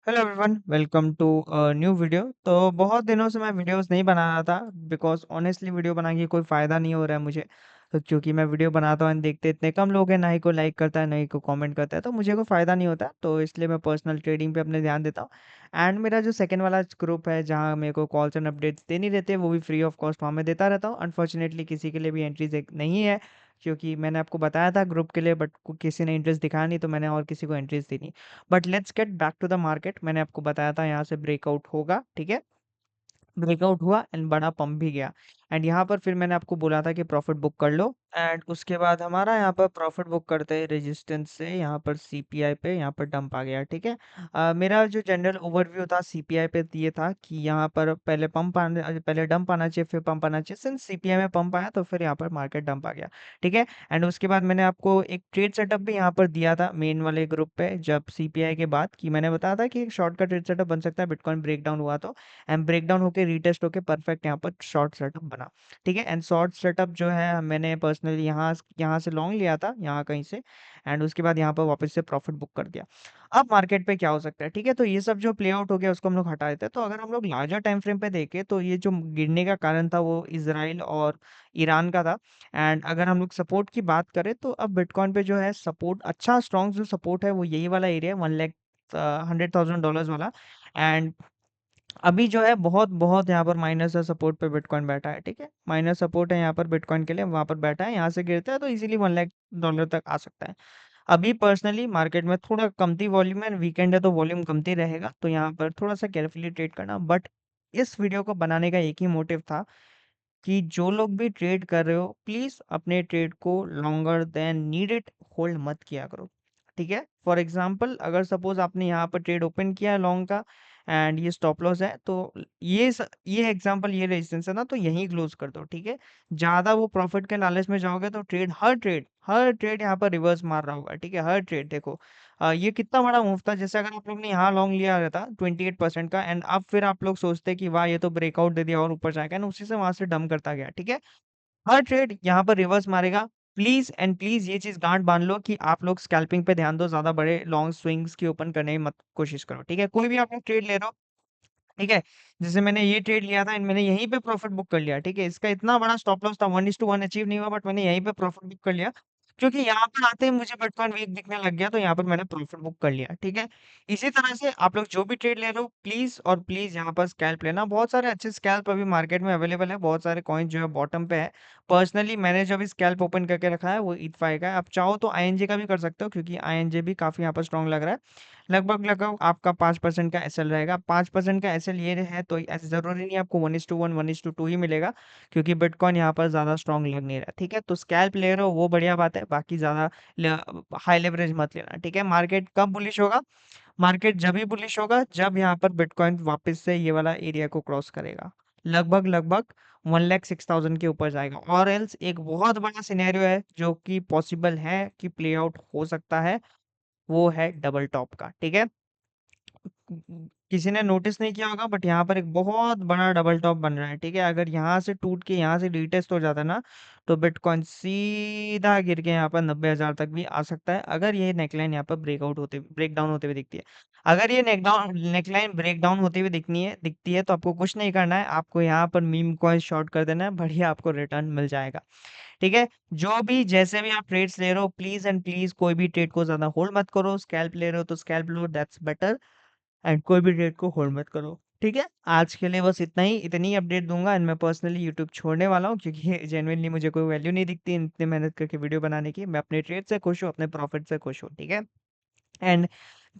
Hello everyone, welcome to new video. तो बहुत दिनों से मैं वीडियोस नहीं बना रहा था बिकॉज ऑनेस्टली वीडियो बनाने की कोई फ़ायदा नहीं हो रहा है मुझे। तो क्योंकि मैं वीडियो बनाता हूँ देखते इतने कम लोग हैं, ना ही कोई लाइक करता है ना ही कोई कमेंट करता है, तो मुझे कोई फ़ायदा नहीं होता। तो इसलिए मैं पर्सनल ट्रेडिंग पे अपने ध्यान देता हूँ। एंड मेरा जो सेकंड वाला ग्रुप है जहाँ मेरे को कॉल्स एंड अपडेट्स देनी रहती है, वो भी फ्री ऑफ कॉस्ट वहाँ मैं देता रहता हूँ। अनफॉर्चुनेटली किसी के लिए भी एंट्रीज नहीं है, क्योंकि मैंने आपको बताया था ग्रुप के लिए, बट किसी ने इंटरेस्ट दिखाया नहीं, तो मैंने और किसी को एंट्रीज दी नहीं। But let's get back to the market. मैंने आपको बताया था यहाँ से ब्रेकआउट होगा, ठीक है। ब्रेकआउट हुआ एंड बड़ा पंप भी गया। एंड यहाँ पर फिर मैंने आपको बोला था कि प्रॉफिट बुक कर लो। एंड उसके बाद हमारा यहाँ पर प्रॉफिट बुक करते हैं रेजिस्टेंस से, यहाँ पर सीपीआई पे यहाँ पर डंप आ गया, ठीक है। मेरा जो जनरल ओवरव्यू था सीपीआई पे ये था कि यहाँ पर पहले पंप आने पहले डंप आना चाहिए, फिर पंप आना चाहिए। सिंस सीपीआई में पंप आया तो फिर यहाँ पर मार्केट डंप आ गया, ठीक है। एंड उसके बाद मैंने आपको एक ट्रेड सेटअप भी यहाँ पर दिया था मेन वाले ग्रुप पे, जब सीपीआई के बाद, कि मैंने बताया था कि एक शॉर्ट का ट्रेड सेटअप बन सकता है बिटकॉइन ब्रेकडाउन हुआ तो। एंड ब्रेकडाउन होके रीटेस्ट होके परफेक्ट यहाँ पर शॉर्ट सेटअप बना, ठीक है। एंड शॉर्ट सेटअप जो है मैंने पर्सनली यहाँ यहाँ से लॉन्ग लिया था, यहाँ कहीं से। एंड उसके बाद यहाँ पर वापस से प्रॉफिट बुक कर दिया। अब मार्केट पे क्या हो सकता है, ठीक है। तो ये सब जो प्ले आउट हो गया उसको हम लोग हटा देते हैं। तो अगर हम लोग लार्जर टाइम फ्रेम पे देखें तो ये जो गिरने का कारण था वो इसराइल और ईरान का था। एंड अगर हम लोग सपोर्ट की बात करें तो अब बिटकॉइन पे जो है सपोर्ट, अच्छा स्ट्रॉन्ग जो सपोर्ट है वो यही वाला एरिया है, 1,100,000 वाला। एंड अभी जो है बहुत बहुत यहाँ पर माइनस सपोर्ट पे बिटकॉइन बैठा है, ठीक है। माइनस सपोर्ट है यहाँ पर बिटकॉइन के लिए, वहां पर बैठा है। यहाँ से गिरता है तो इजीली $1 लाख तक आ सकता है। अभी पर्सनली मार्केट में थोड़ा कमती वॉल्यूम है, वीकेंड है तो वॉल्यूम कमती रहेगा, तो यहाँ पर थोड़ा सा केयरफुली ट्रेड करना। बट इस वीडियो को बनाने का एक ही मोटिव था कि जो लोग भी ट्रेड कर रहे हो प्लीज अपने ट्रेड को लॉन्गर देन नीडेड होल्ड मत किया करो, ठीक है। फॉर एग्जांपल अगर सपोज आपने यहाँ पर ट्रेड ओपन किया है लॉन्ग का एंड ये स्टॉप लॉस है, तो ये एग्जांपल, ये रेजिस्टेंस है ना, तो यहीं क्लोज कर दो, ठीक है। ज्यादा वो प्रॉफिट के लालच में जाओगे तो हर ट्रेड यहाँ पर रिवर्स मार रहा होगा, ठीक है। हर ट्रेड देखो, ये कितना बड़ा मूव था। जैसे अगर आप लोग ने यहाँ लॉन्ग लिया रहता 28% का, एंड अब फिर आप लोग सोचते कि वाह ये तो ब्रेकआउट दे दिया और ऊपर जाएगा ना, उसी से वहां से डंप करता गया, ठीक है। हर ट्रेड यहाँ पर रिवर्स मारेगा। प्लीज एंड प्लीज ये चीज गांठ बांध लो कि आप लोग स्कैल्पिंग पे ध्यान दो, ज्यादा बड़े लॉन्ग स्विंग्स की ओपन करने की मत कोशिश करो, ठीक है। कोई भी आप लोग ट्रेड ले रहे हो, ठीक है। जैसे मैंने ये ट्रेड लिया था एंड मैंने यहीं पे प्रॉफिट बुक कर लिया, ठीक है। इसका इतना बड़ा स्टॉप लॉस था, 1:1 अचीव नहीं हुआ, बट मैंने यहीं पे प्रॉफिट बुक कर लिया, क्योंकि यहाँ पर आते ही मुझे बिटकॉइन वीक दिखने लग गया, तो यहाँ पर मैंने प्रॉफिट बुक कर लिया, ठीक है। इसी तरह से आप लोग जो भी ट्रेड ले रहे हो प्लीज और प्लीज यहाँ पर स्कैल्प लेना। बहुत सारे अच्छे स्कैल्प अभी मार्केट में अवेलेबल है, बहुत सारे कॉइन जो है बॉटम पे है। पर्सनली मैंने जो भी स्कैल्प ओपन करके रखा है वो इथफाई का है। आप चाहो तो आईएनजे का भी कर सकते हो, क्योंकि आईएनजे भी काफी यहाँ पर स्ट्रॉन्ग लग रहा है। लगभग लगभग आपका 5% का एसएल रहेगा। 5% का एसएल ये है तो ऐसे जरूरी नहीं आपको 1:1 1:2 ही मिलेगा, क्योंकि बिटकॉइन यहाँ पर ज्यादा स्ट्रांग लग नहीं रहा, ठीक है। तो स्कैल्प ले रहे हो वो बढ़िया बात है, बाकी ज्यादा हाई लेवरेज मत लेना, ठीक है। मार्केट कब बुलिश होगा? मार्केट जब ही बुलिश होगा जब यहाँ पर बिटकॉइन वापस से ये वाला एरिया को क्रॉस करेगा, लगभग लगभग 1,06,000 के ऊपर जाएगा। और एल्स एक बहुत बड़ा सिनेरियो है जो कि पॉसिबल है कि प्ले आउट हो सकता है, वो है डबल टॉप का, ठीक है। किसी ने नोटिस नहीं किया होगा बट यहाँ पर एक बहुत बड़ा डबल टॉप बन रहा है, ठीक है। अगर यहाँ से टूट के यहाँ से रीटेस्ट हो जाता है ना, तो बिटकॉइन सीधा गिर के यहाँ पर 90,000 तक भी आ सकता है, अगर ये नेकलाइन यहाँ पर ब्रेक डाउन होते हुए दिखती है। अगर ये नेकलाइन ब्रेक डाउन होती हुई दिखती है तो आपको कुछ नहीं करना है, आपको यहाँ पर मीम कॉइन शॉर्ट कर देना है, बढ़िया आपको रिटर्न मिल जाएगा, ठीक है। जो भी जैसे भी आप ट्रेड्स ले रहे हो प्लीज एंड प्लीज कोई भी ट्रेड को ज्यादा होल्ड मत करो। स्कैल्प ले रहे हो तो scalp low, that's better. And कोई भी डेट को होल्ड मत करो, ठीक है। आज के लिए बस इतना ही, इतनी अपडेट दूंगा। एंड मैं पर्सनली यूट्यूब छोड़ने वाला हूँ, क्योंकि जेन्युइनली मुझे कोई वैल्यू नहीं दिखती इतनी मेहनत करके वीडियो बनाने की। मैं अपने ट्रेड से खुश हूँ, अपने प्रॉफिट से खुश हूँ, ठीक है। एंड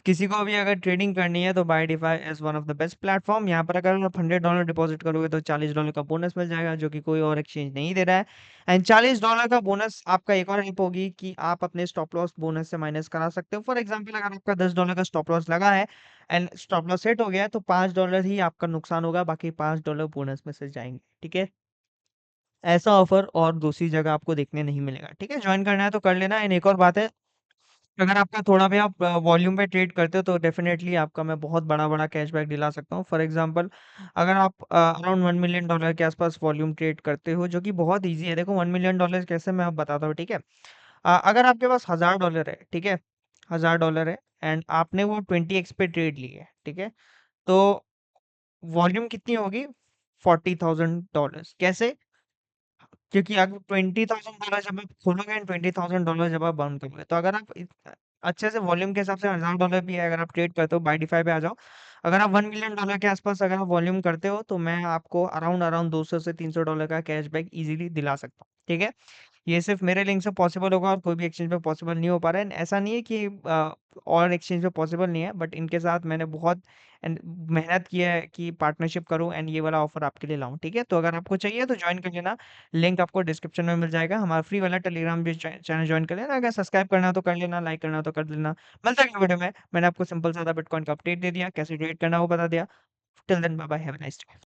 किसी को भी अगर ट्रेडिंग करनी है तो BYDFi is one of the best platform. यहाँ पर अगर आप $100 डिपॉजिट करोगे तो $40 का बोनस मिल जाएगा, जो कि कोई और एक्सचेंज नहीं दे रहा है। एंड $40 का बोनस आपका एक और हेल्प होगी कि आप अपने स्टॉप लॉस बोनस से माइनस करा सकते हो। फॉर एग्जाम्पल अगर आपका $10 का स्टॉप लॉस लगा है एंड स्टॉप लॉस सेट हो गया है, तो $5 ही आपका नुकसान होगा, बाकी $5 बोनस में से जाएंगे, ठीक है। ऐसा ऑफर और दूसरी जगह आपको देखने नहीं मिलेगा, ठीक है। ज्वाइन करना है तो कर लेना। एंड एक और बात है, अगर आपका थोड़ा भी आप वॉल्यूम पे ट्रेड करते हो तो डेफिनेटली आपका मैं बहुत बड़ा बड़ा कैशबैक दिला सकता हूँ। फॉर एग्जांपल अगर आप अराउंड $1 मिलियन के आसपास वॉल्यूम ट्रेड करते हो, जो कि बहुत इजी है। देखो $1 मिलियन कैसे मैं आप बताता हूँ, ठीक है। अगर आपके पास $1,000 है, ठीक है, $1,000 है, एंड आपने वो 20x पे ट्रेड ली है, ठीक है? तो वॉल्यूम कितनी होगी? $40,000। कैसे? क्योंकि अगर $20,000 जब आप खोलोगे एंड $20,000 जब आप बर्न करोगे, तो अगर आप अच्छे से वॉल्यूम के हिसाब से $1,000 भी है, अगर आप ट्रेड करते हो बाय डिफाई पे आ जाओ, अगर आप $1 मिलियन के आसपास अगर आप वॉल्यूम करते हो, तो मैं आपको अराउंड अराउंड $200 से $300 का कैशबैक इजीली दिला सकता हूँ, ठीक है? ये सिर्फ मेरे लिंक से पॉसिबल होगा और कोई भी एक्सचेंज पे पॉसिबल नहीं हो पा रहा है। ऐसा नहीं है कि और एक्सचेंज पे पॉसिबल नहीं है, बट इनके साथ मैंने बहुत मेहनत की है कि पार्टनरशिप करूं एंड ये वाला ऑफर आपके लिए लाऊं, ठीक है? तो अगर आपको चाहिए तो ज्वाइन कर लेना, लिंक आपको डिस्क्रिप्शन में मिल जाएगा। हमारा फ्री वाला टेलीग्राम भी चैनल ज्वाइन कर लेना, अगर सब्सक्राइब करना हो तो कर लेना, लाइक करना हो तो कर लेना। मिलता है वीडियो में, मैंने आपको सिंपल सादा बिटकॉइन का अपडेट दे दिया, कैसे ट्रेड करना वो बता दिया। Till then bye bye, have a nice day.